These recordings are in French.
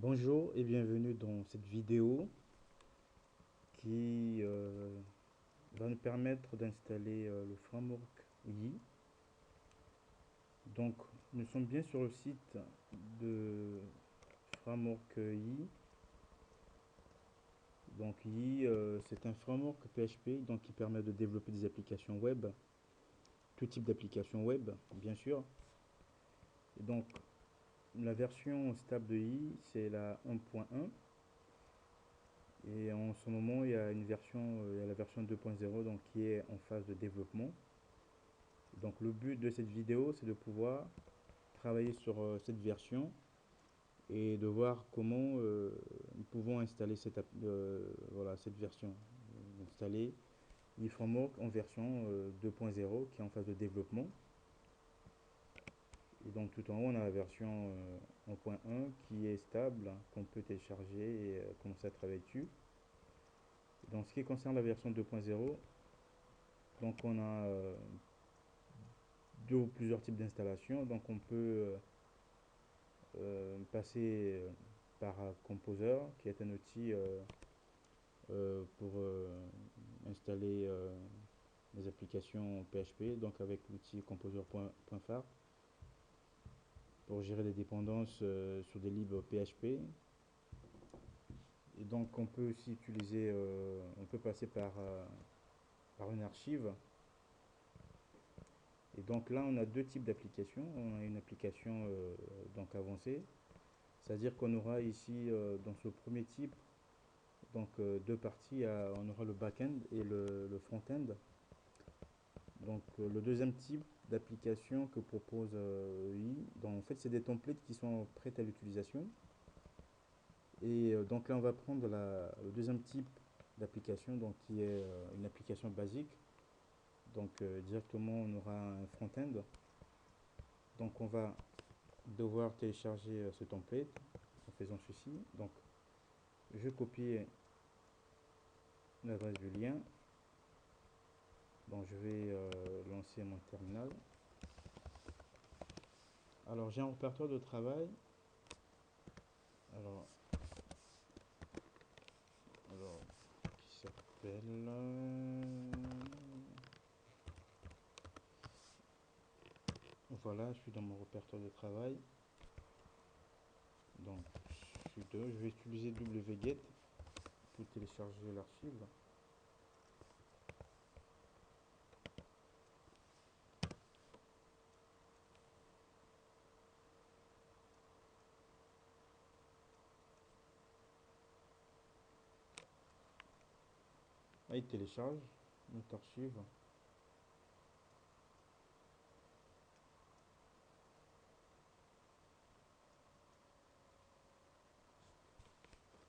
Bonjour et bienvenue dans cette vidéo qui va nous permettre d'installer le framework Yi. Donc nous sommes bien sur le site de framework Yi. Donc Yi c'est un framework PHP donc, qui permet de développer des applications web, tout type d'applications web bien sûr. Et donc la version stable de Yi c'est la 1.1. Et en ce moment, il y a la version 2.0 donc qui est en phase de développement. Donc le but de cette vidéo, c'est de pouvoir travailler sur cette version et de voir comment nous pouvons installer cette version. Installer eFramework en version 2.0 qui est en phase de développement. Et donc tout en haut, on a la version 1.1 qui est stable, qu'on peut télécharger et commencer à travailler dessus. Dans ce qui concerne la version 2.0, donc on a deux ou plusieurs types d'installations. Donc on peut passer par Composer, qui est un outil pour installer des applications PHP, donc avec l'outil composer.phare pour gérer les dépendances sur des libres PHP. Et donc on peut aussi utiliser, on peut passer par une archive. Et donc là on a deux types d'applications. On a une application donc avancée, c'est-à-dire qu'on aura ici dans ce premier type donc deux parties, on aura le back-end et le front-end. Donc le deuxième type d'application que propose UI, donc en fait c'est des templates qui sont prêts à l'utilisation. Et donc là on va prendre le deuxième type d'application, donc qui est une application basique. Donc directement on aura un front-end. Donc on va devoir télécharger ce template en faisant ceci. Donc je copie l'adresse du lien. Donc je vais lancer mon terminal. Alors j'ai un répertoire de travail. Alors qui s'appelle voilà, je suis dans mon répertoire de travail. Donc je vais utiliser wget pour télécharger l'archive. Là, il télécharge notre archive.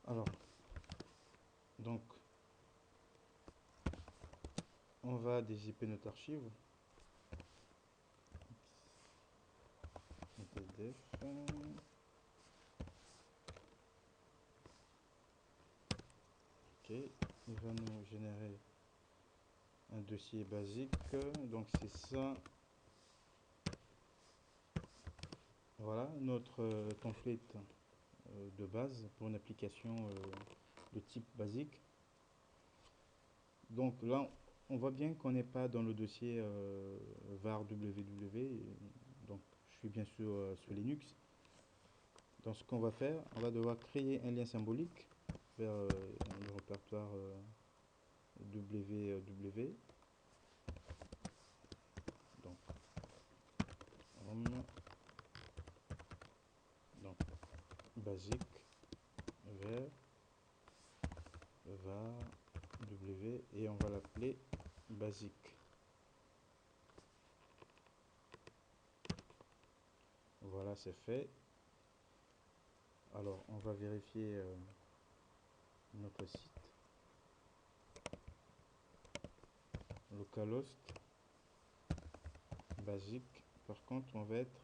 Alors, donc, on va dézipper notre archive. PDF. Ok, il va nous générer un dossier basique. Donc c'est ça. Voilà notre template de base pour une application de type basique. Donc là, on voit bien qu'on n'est pas dans le dossier var www. Donc je suis bien sûr sur Linux. Donc ce qu'on va faire, on va devoir créer un lien symbolique vers le répertoire www. Donc, donc basique vers var w et on va l'appeler basique. Voilà, c'est fait. Alors on va vérifier notre site localhost basique. Par contre on va être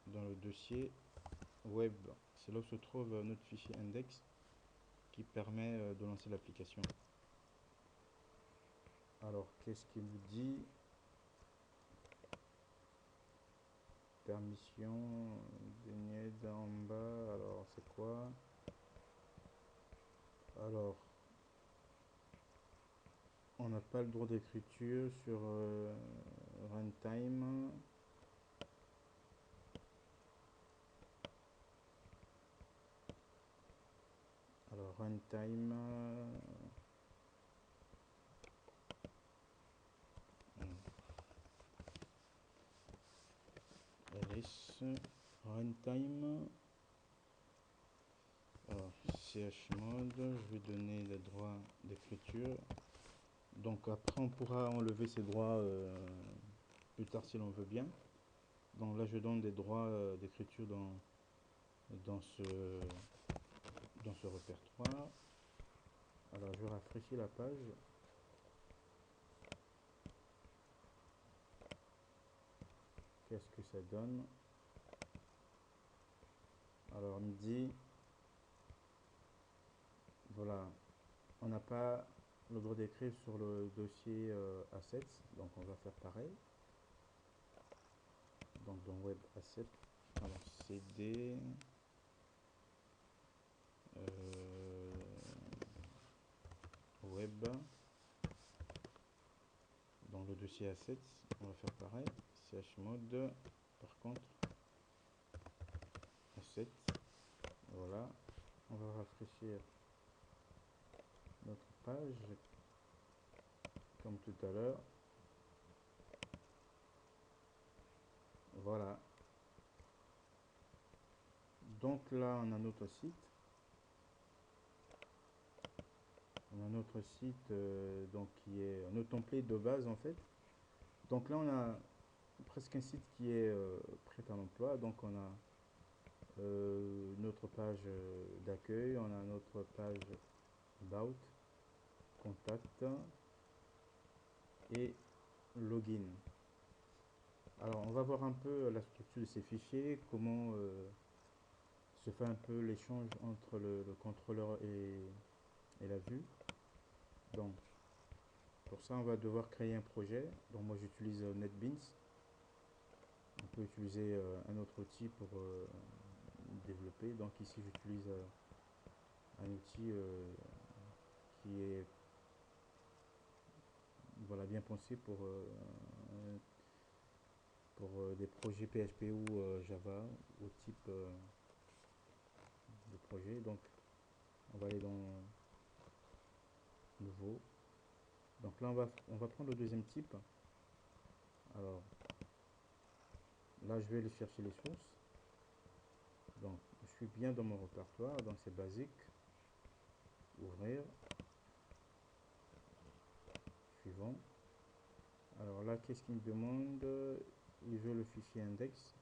dans le dossier web, c'est là où se trouve notre fichier index qui permet de lancer l'application. Alors qu'est-ce qu'il nous dit? Permission, en bas, alors c'est quoi? pas le droit d'écriture sur runtime. Alors runtime, ls runtime. Alors chmod, je vais donner les droits d'écriture. Donc après on pourra enlever ces droits plus tard si l'on veut bien. Donc là je donne des droits d'écriture dans ce répertoire. Alors je rafraîchis la page. Qu'est-ce que ça donne? Alors on me dit, voilà, on n'a pas le droit d'écrire sur le dossier assets, donc on va faire pareil. Donc dans web assets, alors cd web, dans le dossier assets, on va faire pareil. Chmod, par contre, assets, voilà, on va rafraîchir notre page comme tout à l'heure. Voilà. Donc là, on a notre site. On a notre site donc qui est notre template de base en fait. Donc là, on a presque un site qui est prêt à l'emploi. Donc on a notre page d'accueil, on a notre page about, contact et login. Alors on va voir un peu la structure de ces fichiers, comment se fait un peu l'échange entre le contrôleur et la vue. Donc pour ça on va devoir créer un projet. Donc moi j'utilise NetBeans. On peut utiliser un autre outil pour développer. Donc ici j'utilise un outil qui est voilà, bien pensé pour des projets PHP ou Java au type de projet. Donc on va aller dans nouveau. Donc là on va prendre le deuxième type. Alors là je vais aller chercher les sources. Donc je suis bien dans mon répertoire, donc c'est basique. Ouvrir. Suivant. Alors là qu'est-ce qu'il me demande? Il veut le fichier index.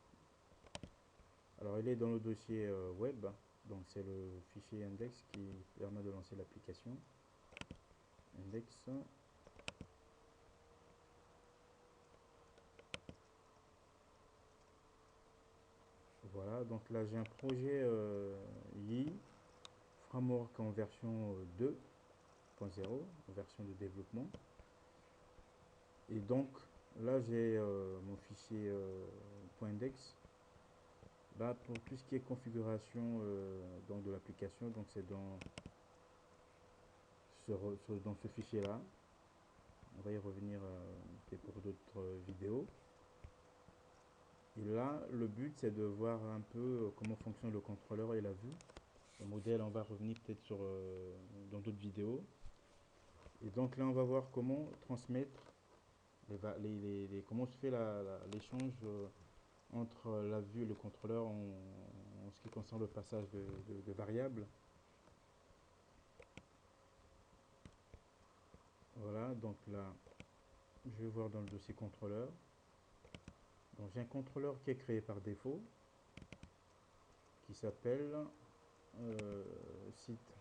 Alors il est dans le dossier web, donc c'est le fichier index qui permet de lancer l'application. Index. Voilà, donc là j'ai un projet YI Framework en version 2.0, version de développement. Et donc là j'ai mon fichier .index. Là pour tout ce qui est configuration donc de l'application, donc c'est dans ce fichier là. On va y revenir pour d'autres vidéos. Et là, le but c'est de voir un peu comment fonctionne le contrôleur et la vue. Le modèle, on va revenir peut-être sur dans d'autres vidéos. Et donc là, on va voir comment transmettre, comment se fait l'échange entre la vue et le contrôleur en ce qui concerne le passage de variables. Voilà, donc là, je vais voir dans le dossier contrôleur. Donc j'ai un contrôleur qui est créé par défaut, qui s'appelle site.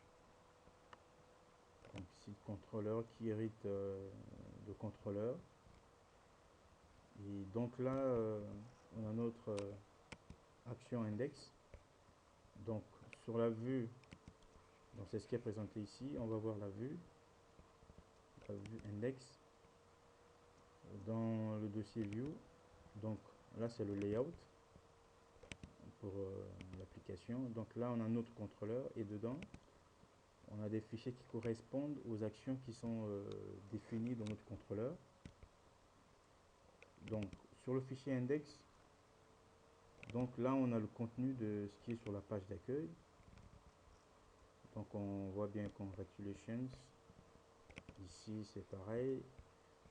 Donc site contrôleur qui hérite de contrôleur. Et donc là, on a notre action index. Donc sur la vue, donc c'est ce qui est présenté ici. On va voir la vue index dans le dossier view. Donc là c'est le layout pour l'application. Donc là on a notre contrôleur et dedans on a des fichiers qui correspondent aux actions qui sont définies dans notre contrôleur. Donc sur le fichier index, donc là on a le contenu de ce qui est sur la page d'accueil. Donc on voit bien congratulations. Ici c'est pareil.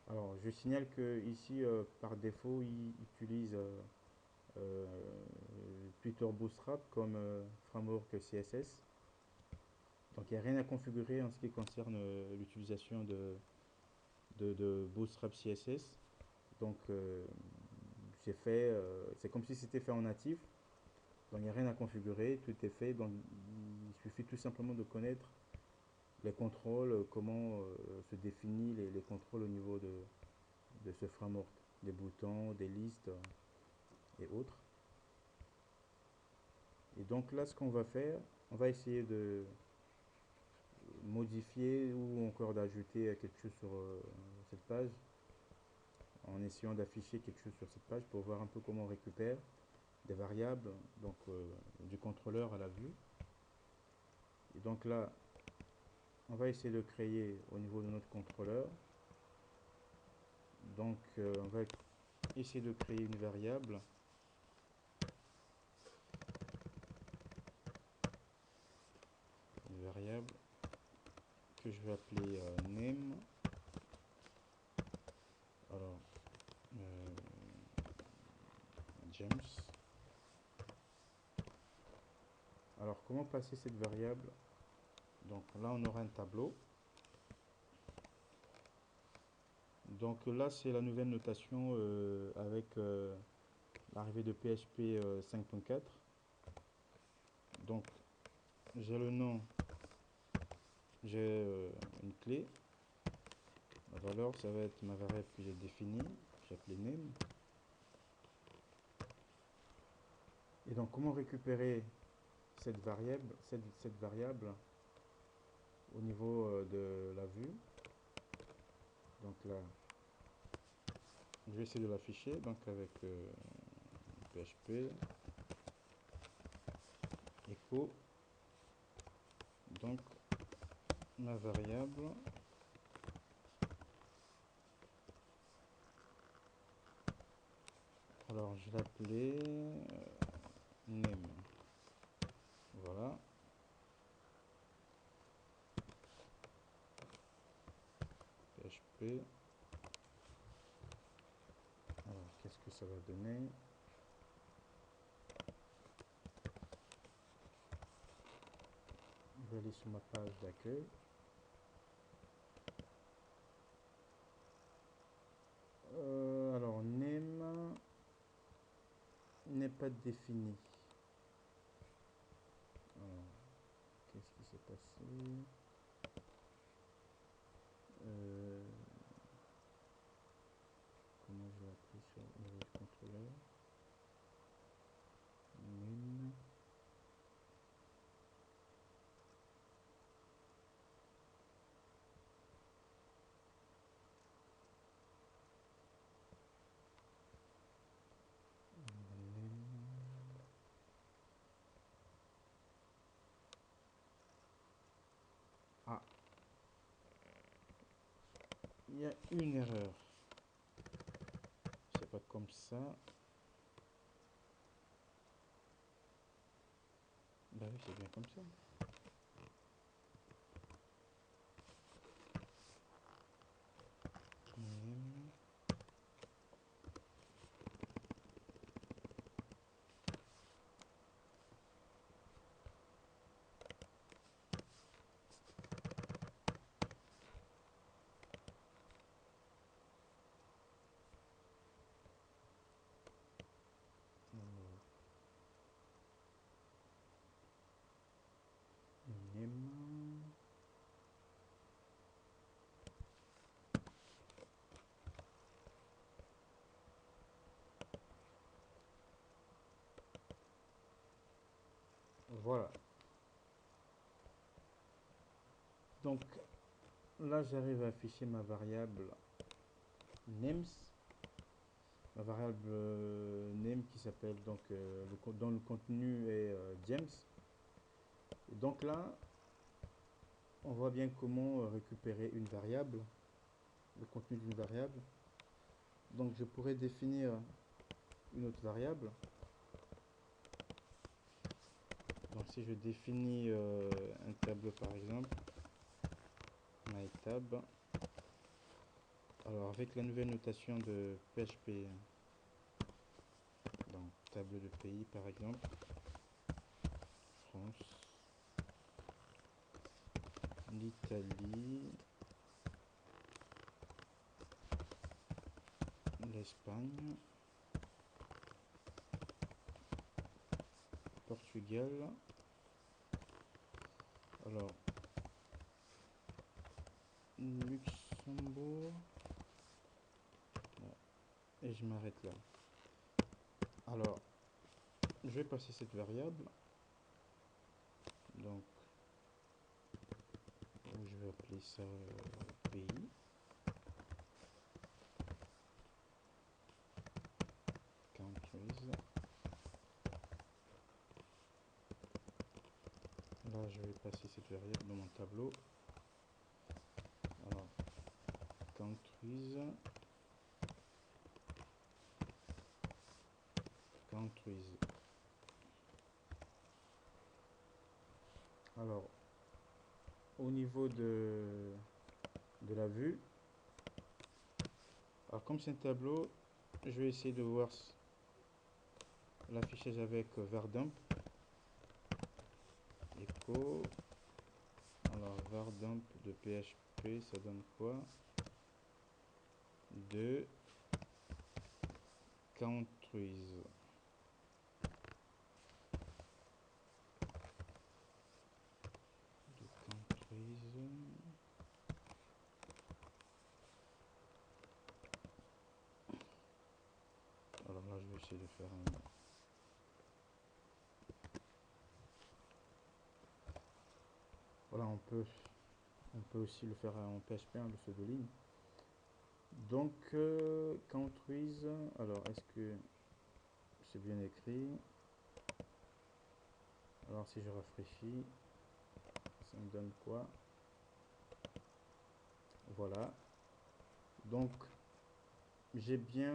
Alors je signale que ici par défaut il utilise Twitter Bootstrap comme framework CSS. Donc il n'y a rien à configurer en ce qui concerne l'utilisation de Bootstrap CSS. Donc c'est fait, c'est comme si c'était fait en natif. Donc il n'y a rien à configurer, tout est fait. Donc il suffit tout simplement de connaître les contrôles, comment se définit les contrôles au niveau de ce framework, des boutons, des listes et autres. Et donc là, ce qu'on va faire, on va essayer de modifier ou encore d'ajouter quelque chose sur cette page, en essayant d'afficher quelque chose sur cette page pour voir un peu comment on récupère des variables, donc du contrôleur à la vue. Et donc là, on va essayer de créer au niveau de notre contrôleur. Donc on va essayer de créer une variable. Que je vais appeler name. Alors James. Alors comment passer cette variable? Donc là on aura un tableau. Donc là c'est la nouvelle notation avec l'arrivée de PHP 5.4. Donc j'ai le nom, j'ai une clé. La valeur ça va être ma variable que j'ai définie, j'ai appelé name. Et donc comment récupérer cette variable au niveau de la vue? Donc là je vais essayer de l'afficher donc avec PHP echo, donc ma variable alors je l'appelais name, voilà. PHP, alors qu'est-ce que ça va donner? Je vais aller sur ma page d'accueil. Alors name n'est pas défini. Qu'est-ce qui s'est passé? Comment je vais appeler sur le contrôleur? Name. Ah, il y a une erreur. C'est pas comme ça. Bah oui, c'est bien comme ça. Name. Name. Voilà. Donc là, j'arrive à afficher ma variable names, ma variable name qui s'appelle donc dont le contenu est James. Et donc là, on voit bien comment récupérer une variable, le contenu d'une variable. Donc je pourrais définir une autre variable. Donc si je définis un tableau par exemple, myTab, alors avec la nouvelle notation de PHP, donc tableau de pays par exemple, France, l'Italie, l'Espagne, Portugal. Alors, Luxembourg. Et je m'arrête là. Alors, je vais passer cette variable. Donc, je vais appeler ça pays. Countries. Là, je vais passer cette variable dans mon tableau. Alors, countries. Countries. Alors, au niveau de la vue, alors comme c'est un tableau, je vais essayer de voir l'affichage avec vardump. Echo. Alors, vardump de PHP, ça donne quoi? De countries. Alors là, je vais essayer de faire un... Voilà, on peut aussi le faire en PHP, le pseudo-ligne. Donc, countries, alors est-ce que c'est bien écrit? Alors si je rafraîchis, ça me donne quoi? Voilà. Donc, j'ai bien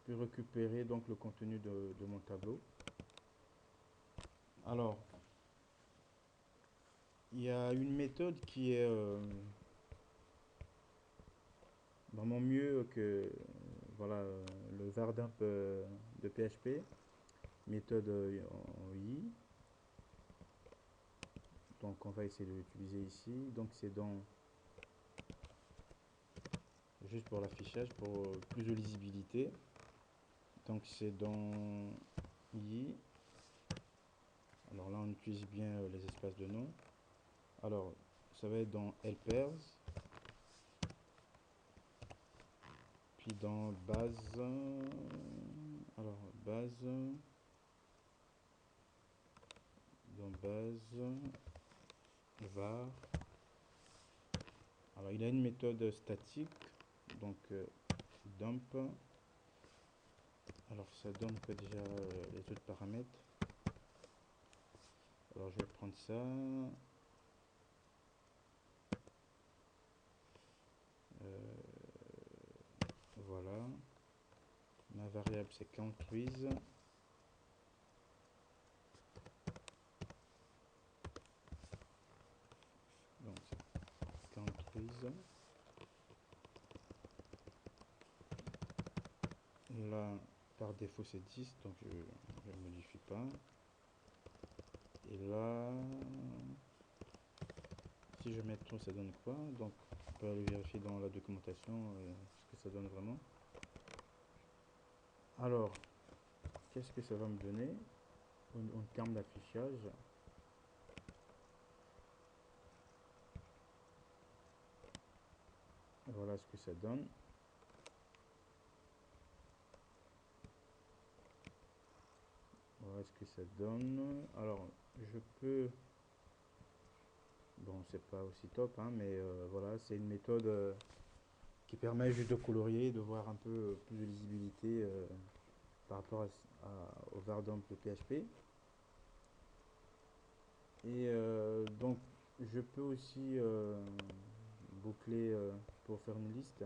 pu récupérer donc le contenu de mon tableau. Alors, il y a une méthode qui est vraiment mieux que voilà, le vardump de PHP, méthode en i. Donc on va essayer de l'utiliser ici. Donc c'est dans juste pour l'affichage, pour plus de lisibilité. Donc c'est dans i. Alors là on utilise bien les espaces de nom. Alors ça va être dans helpers. Puis dans base. Alors base. Dans base. Var. Alors il a une méthode statique. Donc dump. Alors ça donne que déjà les autres paramètres. Alors je vais prendre ça. Voilà. Ma variable c'est countries. Donc c'est countries. Là par défaut c'est 10, donc je ne modifie pas. Et là, si je mets trop, ça donne quoi? Donc on peut aller vérifier dans la documentation ce que ça donne vraiment. Alors, qu'est-ce que ça va me donner en termes d'affichage? Voilà ce que ça donne. Voilà ce que ça donne. Alors, je peux... Bon, c'est pas aussi top, hein, mais voilà, c'est une méthode qui permet juste de colorier, de voir un peu plus de lisibilité par rapport au vardump de PHP. Et donc, je peux aussi boucler pour faire une liste.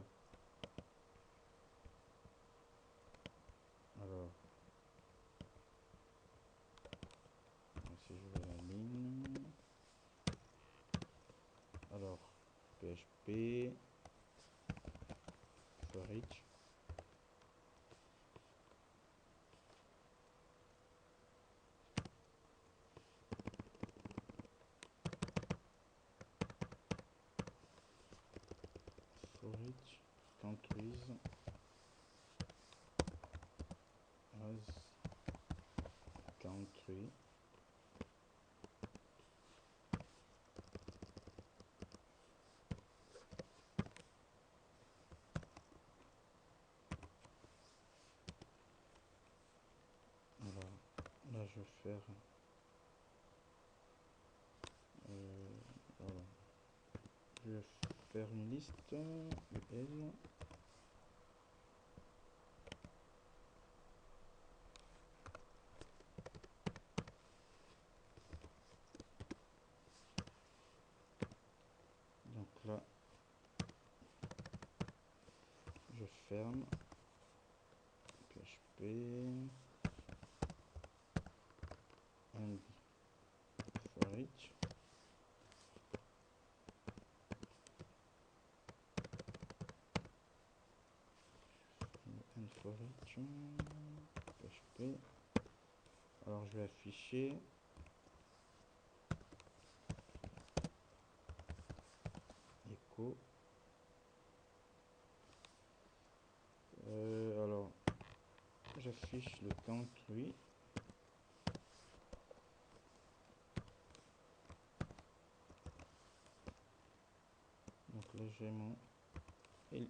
Alors, si je vais la ligne, alors PHP for each. For each countries as country. Alors là je vais faire voilà. Je vais faire une liste UL. Donc là je ferme PHP and for each. And for each PHP. Alors je vais afficher echo. Alors j'affiche le country. Donc là j'ai mon LI.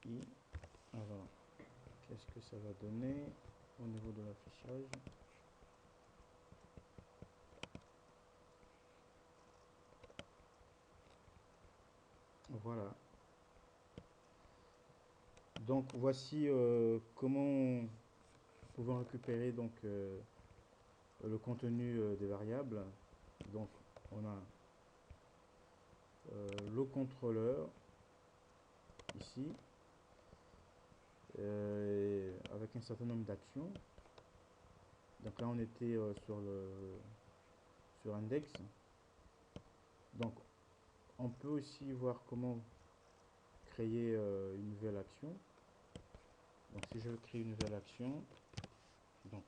LI. Alors qu'est-ce que ça va donner au niveau de l'affichage? Voilà. Donc voici comment nous pouvons récupérer donc le contenu des variables. Donc on a le contrôleur ici avec un certain nombre d'actions. Donc là on était sur index. Donc on peut aussi voir comment créer une nouvelle action. Donc si je veux créer une nouvelle action, donc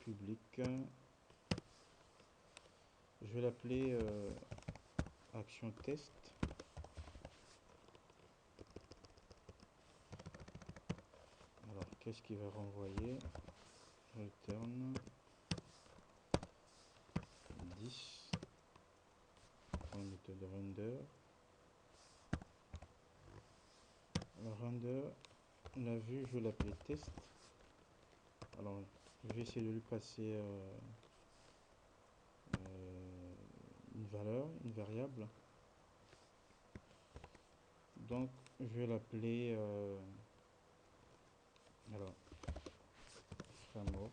public, je vais l'appeler action test. Alors qu'est-ce qu'il va renvoyer? Return 10 pour la méthode render. Alors render, la vue je vais l'appeler test. Alors je vais essayer de lui passer une valeur, une variable. Donc je vais l'appeler alors framework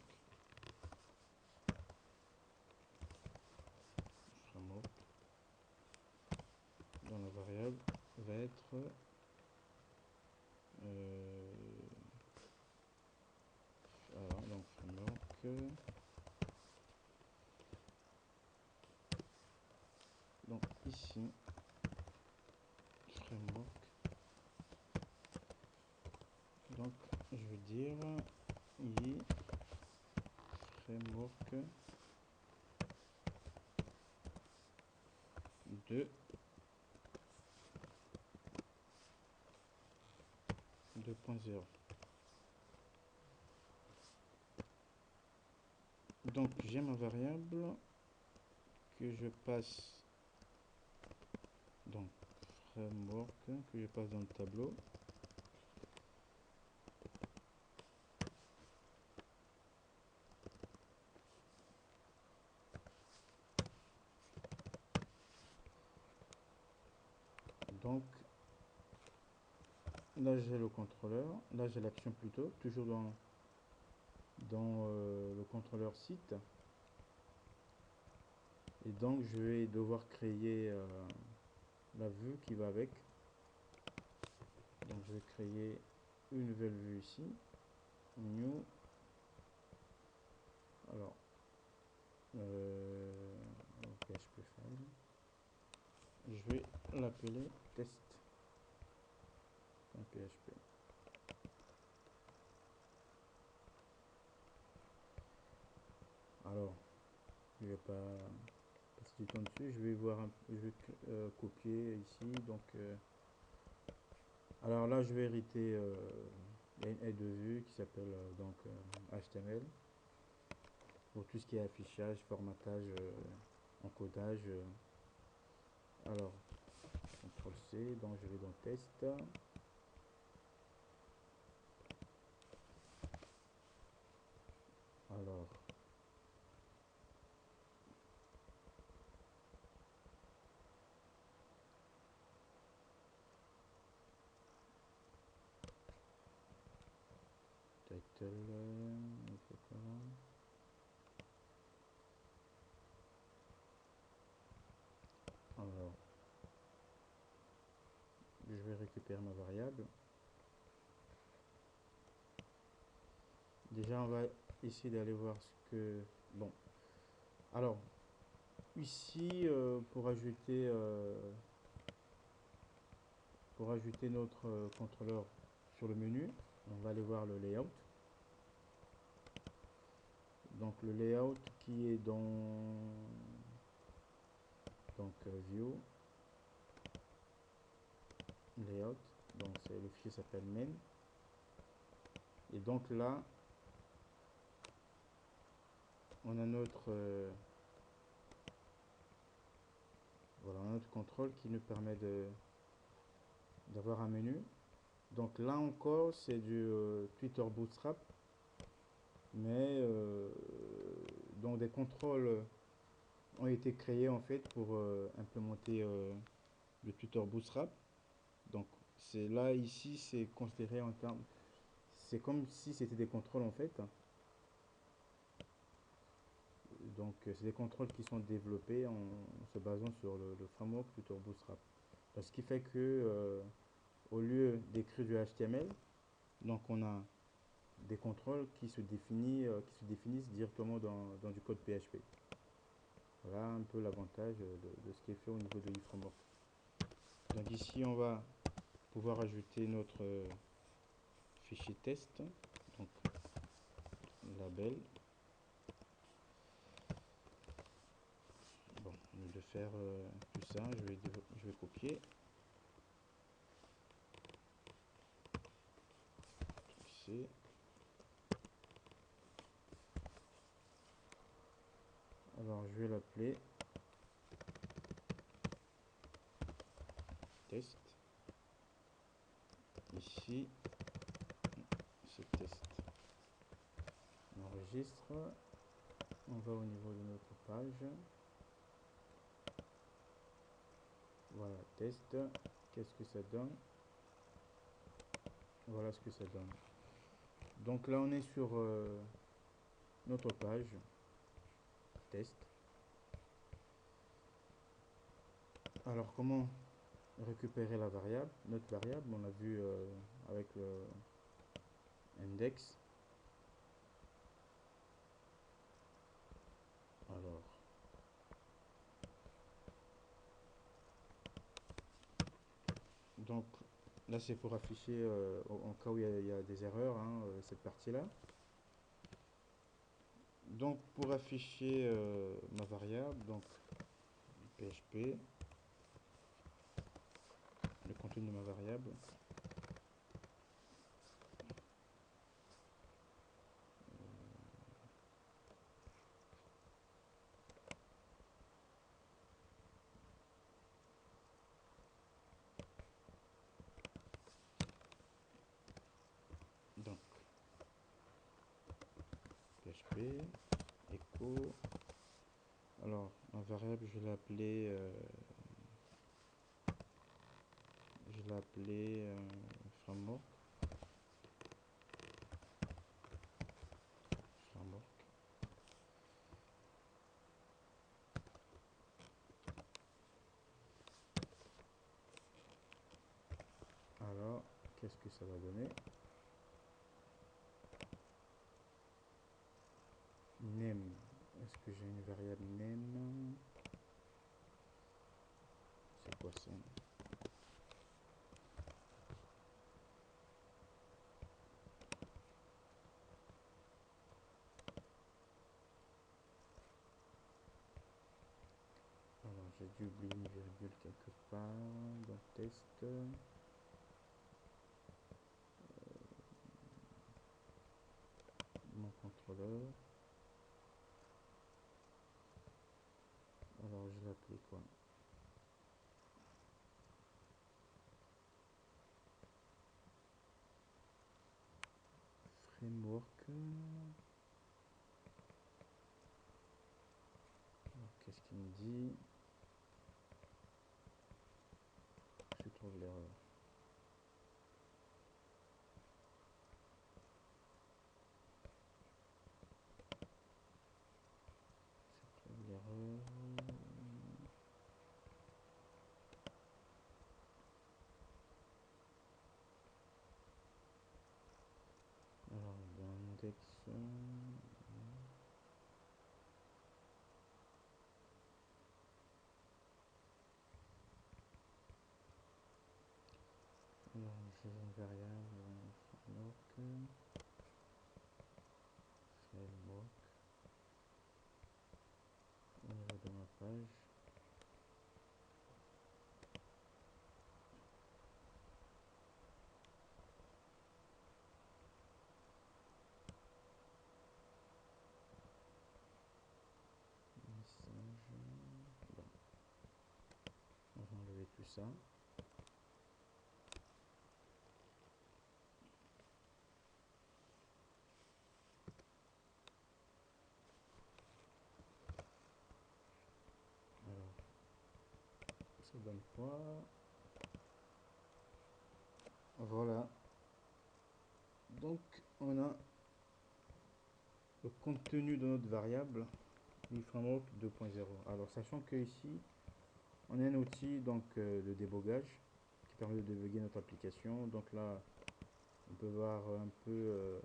dans la variable va être alors donc framework, donc ici framework, donc je veux dire i framework 2.0. Donc j'ai ma variable que je passe donc framework que je passe dans le tableau. Donc Là j'ai le contrôleur, là j'ai l'action plutôt, toujours dans le contrôleur site. Et donc je vais devoir créer la vue qui va avec. Donc je vais créer une nouvelle vue ici, new. Alors, PHP file. Je vais l'appeler test.php. Alors, je vais pas passer du temps dessus. Je vais voir, je vais copier ici. Donc, alors là, je vais hériter. Il y a une aide de vue qui s'appelle donc HTML pour tout ce qui est affichage, formatage, encodage. Alors, CTRL C, donc je vais dans test. Alors, title, etc. Alors, je vais récupérer ma variable. Déjà, on va essayer d'aller voir ce que... Bon, alors, ici, pour ajouter notre contrôleur sur le menu, on va aller voir le layout. Donc, le layout qui est dans view, layout, donc c'est le fichier s'appelle main. Et donc là, on a notre voilà, notre contrôle qui nous permet d'avoir un menu. Donc là encore, c'est du Twitter Bootstrap, mais donc des contrôles ont été créés en fait pour implémenter le Twitter Bootstrap. Donc c'est là ici, c'est considéré en termes, c'est comme si c'était des contrôles en fait. Donc c'est des contrôles qui sont développés en se basant sur le framework Twitter Bootstrap. Ce qui fait que au lieu d'écrire du HTML, donc on a des contrôles qui se définissent directement dans du code PHP. Voilà un peu l'avantage de ce qui est fait au niveau de l'e-framework. Donc ici on va pouvoir ajouter notre fichier test, donc label. Bon, au lieu de faire tout ça, je vais copier. Ici. Alors je vais l'appeler test. Ici, c'est test. On enregistre. On va au niveau de notre page. Voilà, test. Qu'est-ce que ça donne? Voilà ce que ça donne. Donc là, on est sur notre page test. Alors, comment récupérer la variable? Notre variable, on l'a vu avec le index. Alors, donc là, c'est pour afficher en cas où il y a des erreurs, hein, cette partie-là. Donc, pour afficher ma variable, donc PHP, le contenu de ma variable. Donc, PHP, echo. Alors, ma variable, je l'ai appelée framework. Alors, qu'est-ce que ça va donner? Name. Est-ce que j'ai une variable name? C'est quoi ça? Alors, j'ai dû oublier une virgule quelque part dans le test. Mon contrôleur. Alors, je l'appelais quoi? Framework. Qu'est-ce qu'il me dit? Je trouve l'erreur. Je trouve l'erreur. Alors, dans l'index. Alors, j'ai une variable framework. Au niveau de ma page. Message. Bon. On va enlever tout ça. Alors, ça donne quoi? Voilà. Donc, on a le contenu de notre variable du framework 2.0. Alors, sachant que ici, on a un outil donc de débogage qui permet de débugger notre application. Donc là, on peut voir un peu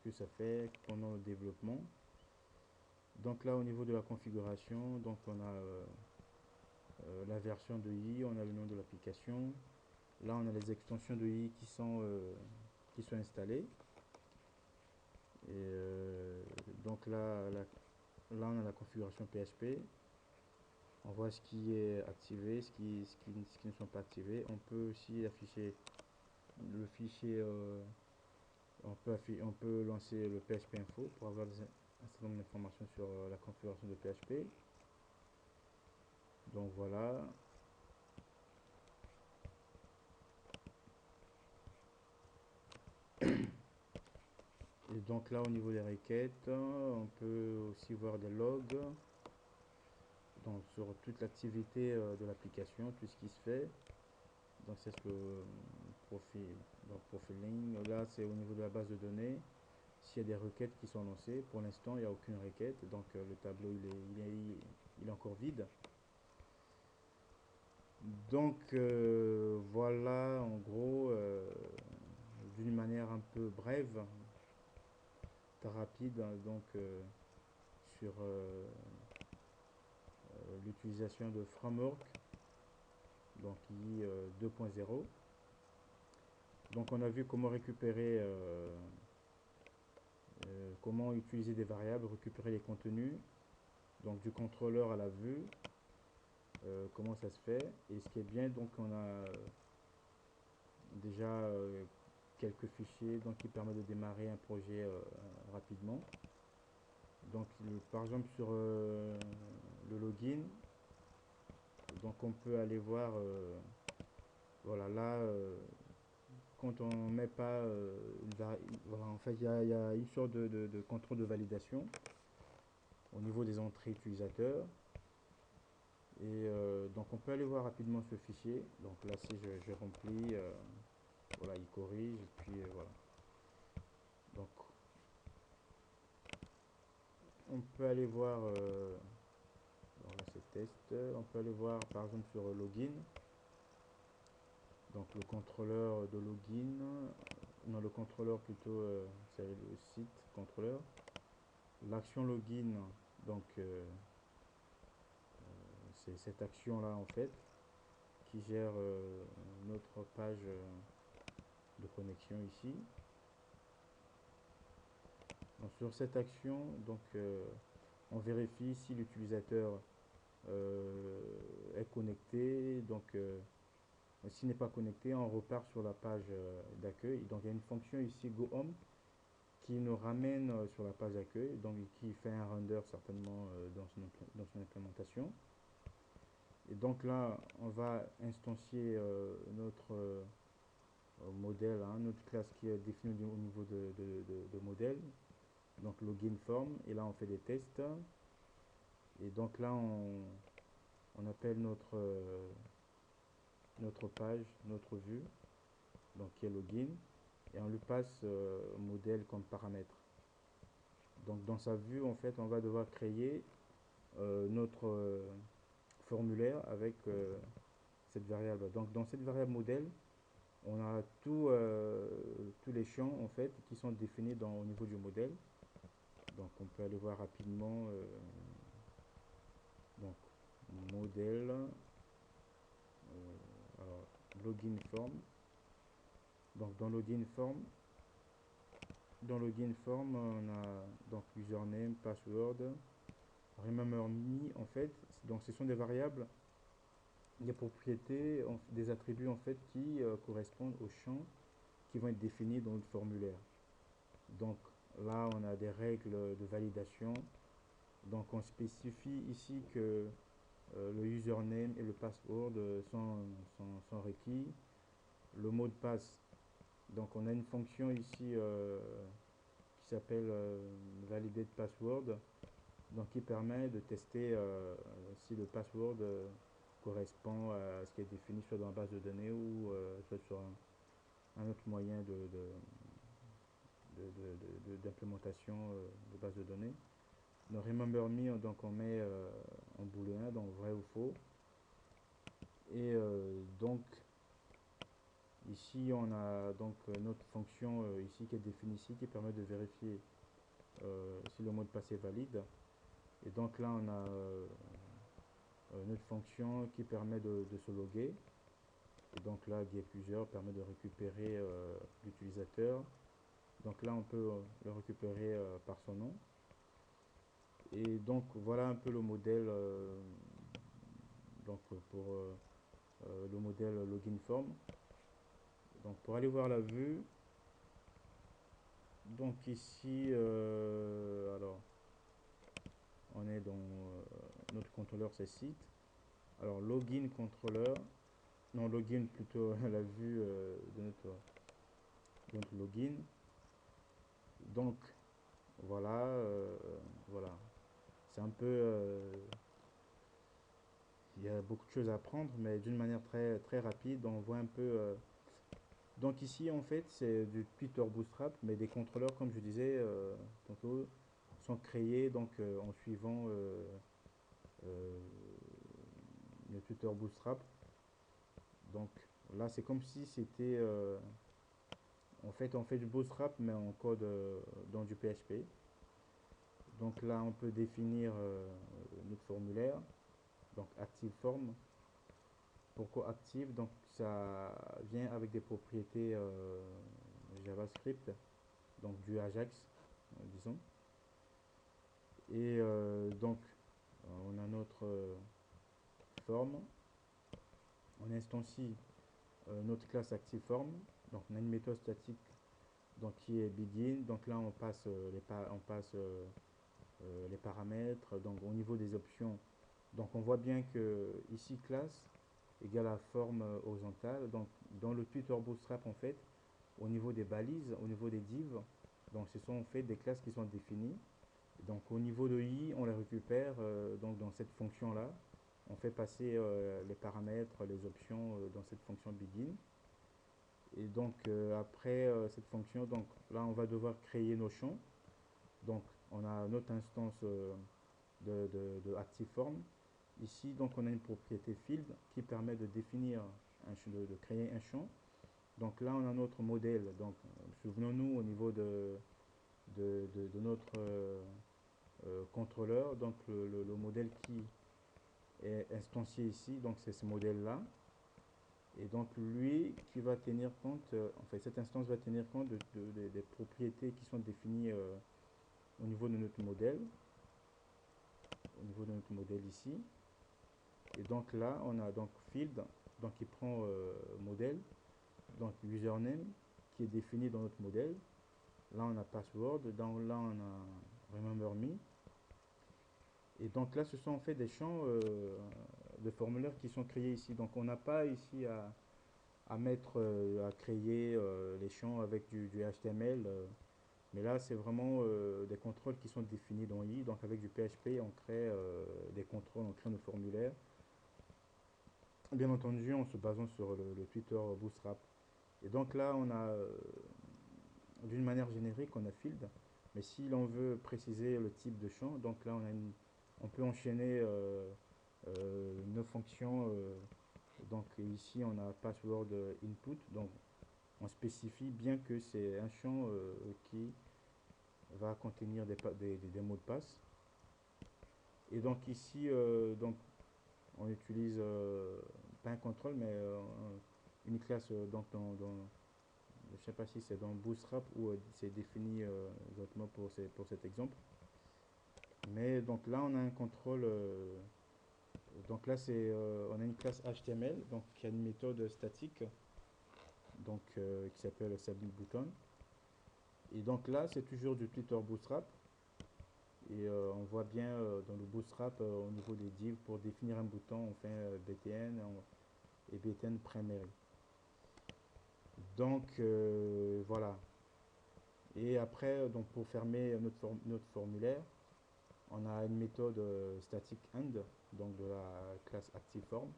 ce que ça fait pendant le développement. Donc là, au niveau de la configuration, donc on a la version de i, on a le nom de l'application. Là, on a les extensions de i qui sont installées. Et donc là, on a la configuration PHP. On voit ce qui est activé, ce qui ne sont pas activés. On peut aussi afficher le fichier. On peut lancer le PHP info pour avoir un certain nombre d'informations sur la configuration de PHP. Donc voilà. Et donc là, au niveau des requêtes, on peut aussi voir des logs. Donc sur toute l'activité de l'application, tout ce qui se fait. Donc c'est ce que profiling. Là, c'est au niveau de la base de données. S'il y a des requêtes qui sont lancées, pour l'instant, il n'y a aucune requête. Donc le tableau, il est encore vide. Donc voilà, en gros, d'une manière un peu brève, rapide, donc sur l'utilisation de framework, donc I 2.0. Donc on a vu comment récupérer, comment utiliser des variables, récupérer les contenus, donc du contrôleur à la vue, comment ça se fait. Et ce qui est bien, donc on a déjà quelques fichiers donc, qui permettent de démarrer un projet rapidement. Donc par exemple sur le login, donc on peut aller voir, voilà là, quand on met pas, voilà, en fait il y a une sorte de contrôle de validation au niveau des entrées utilisateurs. Et donc on peut aller voir rapidement ce fichier. Donc là si je remplis Voilà, il corrige, et puis voilà. Donc, on peut aller voir, alors là c'est test, on peut aller voir par exemple sur login, donc le contrôleur de login, non le contrôleur plutôt, c'est le site contrôleur, l'action login, donc c'est cette action là en fait qui gère notre page de connexion ici. Donc, sur cette action, donc on vérifie si l'utilisateur est connecté. Donc s'il n'est pas connecté, on repart sur la page d'accueil. Donc il y a une fonction ici Go Home qui nous ramène sur la page d'accueil, donc qui fait un render certainement dans son implémentation. Et donc là, on va instancier notre modèle, hein, notre classe qui est définie au niveau de modèle, donc login form, et là on fait des tests. Et donc là on appelle notre page, notre vue, donc qui est login, et on lui passe modèle comme paramètre. Donc dans sa vue, en fait, on va devoir créer notre formulaire avec cette variable. Donc dans cette variable modèle, on a tous les champs en fait qui sont définis au niveau du modèle. Donc on peut aller voir rapidement donc modèle, alors login form. Donc dans login form on a donc username, password, remember me en fait. Donc ce sont des variables, des propriétés, des attributs en fait qui correspondent aux champs qui vont être définis dans le formulaire. Donc là on a des règles de validation. Donc on spécifie ici que le username et le password sont requis. Le mot de passe, donc on a une fonction ici qui s'appelle validate password, donc qui permet de tester si le password correspond à ce qui est défini soit dans la base de données ou soit sur un autre moyen d'implémentation de base de données. Dans remember me, donc on met en booléen, donc vrai ou faux. Et donc ici on a donc notre fonction ici qui est définie ici qui permet de vérifier si le mot de passe est valide. Et donc là on a notre fonction qui permet de se loguer. Et donc là getUser permet de récupérer l'utilisateur. Donc là on peut le récupérer par son nom. Et donc voilà un peu le modèle donc pour le modèle login form. Donc pour aller voir la vue, donc ici alors on est dans notre contrôleur c'est site. Alors login contrôleur, non login plutôt la vue de notre login. Donc voilà, voilà, c'est un peu il y a beaucoup de choses à apprendre, mais d'une manière très très rapide. On voit un peu donc ici en fait c'est du Twitter Bootstrap, mais des contrôleurs comme je disais tantôt sont créés donc en suivant le Twitter Bootstrap. Donc là c'est comme si c'était en fait on fait du Bootstrap mais en code dans du PHP. Donc là on peut définir notre formulaire, donc active form. Pourquoi active? Donc ça vient avec des propriétés JavaScript, donc du Ajax disons. Et donc on a notre forme, on instancie notre classe ActiveForm. Donc on a une méthode statique donc qui est begin. Donc là on passe les paramètres. Donc au niveau des options, donc on voit bien que ici classe égale à forme horizontale. Donc dans le Twitter Bootstrap en fait, au niveau des balises, au niveau des divs, donc ce sont en fait des classes qui sont définies. Donc au niveau de i, on les récupère donc dans cette fonction là. On fait passer les paramètres, les options dans cette fonction begin. Et donc après cette fonction, donc là on va devoir créer nos champs. Donc on a notre instance de ActiveForm. Ici donc on a une propriété field qui permet de définir de créer un champ. Donc là on a notre modèle. Donc souvenons-nous au niveau de notre contrôleur, donc le modèle qui est instancié ici, donc c'est ce modèle là. Et donc lui qui va tenir compte, enfin cette instance va tenir compte des propriétés qui sont définies au niveau de notre modèle, ici. Et donc là on a donc field, donc il prend modèle, donc username qui est défini dans notre modèle. Là on a password, là on a remember me. Et donc là ce sont en fait des champs de formulaires qui sont créés ici. Donc on n'a pas ici à mettre, à créer les champs avec du HTML. Mais là, c'est vraiment des contrôles qui sont définis dans i. Donc avec du PHP, on crée des contrôles, on crée nos formulaires. Bien entendu, en se basant sur le Twitter Bootstrap. Et donc là, on a, d'une manière générique, on a field. Mais si l'on veut préciser le type de champ, donc là, on peut enchaîner nos fonctions. Donc ici, on a password input. Donc on spécifie bien que c'est un champ qui va contenir des mots de passe. Et donc ici, donc, on utilise pas un contrôle, mais une classe je ne sais pas si c'est dans Bootstrap ou c'est défini exactement pour cet exemple. Mais donc là, on a un contrôle. Donc là, on a une classe HTML, donc qui a une méthode statique, donc qui s'appelle submitButton. Et donc là, c'est toujours du Twitter Bootstrap. Et on voit bien dans le Bootstrap au niveau des divs, pour définir un bouton, on fait btn et btn primary. Donc voilà. Et après, donc pour fermer notre formulaire, on a une méthode static end, donc de la classe ActiveForm,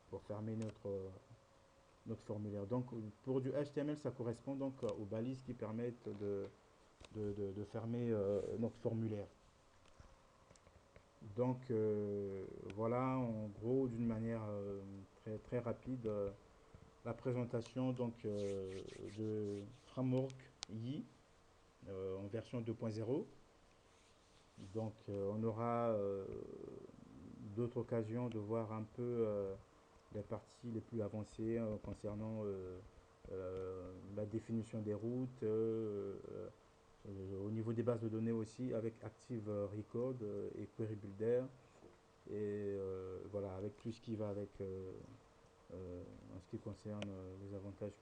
pour fermer notre formulaire. Donc pour du HTML, ça correspond donc aux balises qui permettent de fermer notre formulaire. Donc voilà en gros d'une manière très rapide la présentation donc de Framework yi en version 2.0. Donc on aura d'autres occasions de voir un peu les parties les plus avancées concernant la définition des routes, au niveau des bases de données aussi avec Active Record et Query Builder, et voilà, avec tout ce qui va avec en ce qui concerne les avantages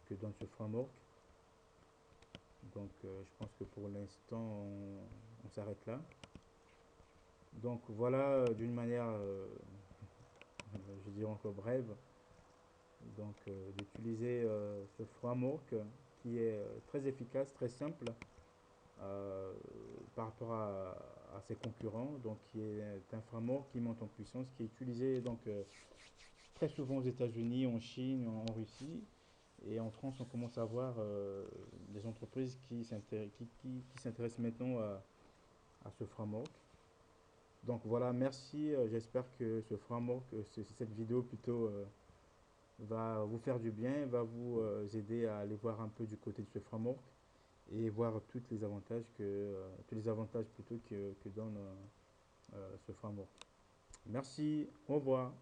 que donne ce framework. Donc je pense que pour l'instant on s'arrête là. Donc voilà d'une manière je dirais encore brève, donc d'utiliser ce framework qui est très efficace, très simple par rapport à ses concurrents, donc qui est un framework qui monte en puissance, qui est utilisé donc très souvent aux États-Unis, en Chine, en Russie, et en France on commence à voir des entreprises qui s'intéressent maintenant à ce framework. Donc voilà, merci, j'espère que ce framework, cette vidéo plutôt va vous faire du bien, va vous aider à aller voir un peu du côté de ce framework et voir tous les avantages plutôt que donne ce framework. Merci, au revoir.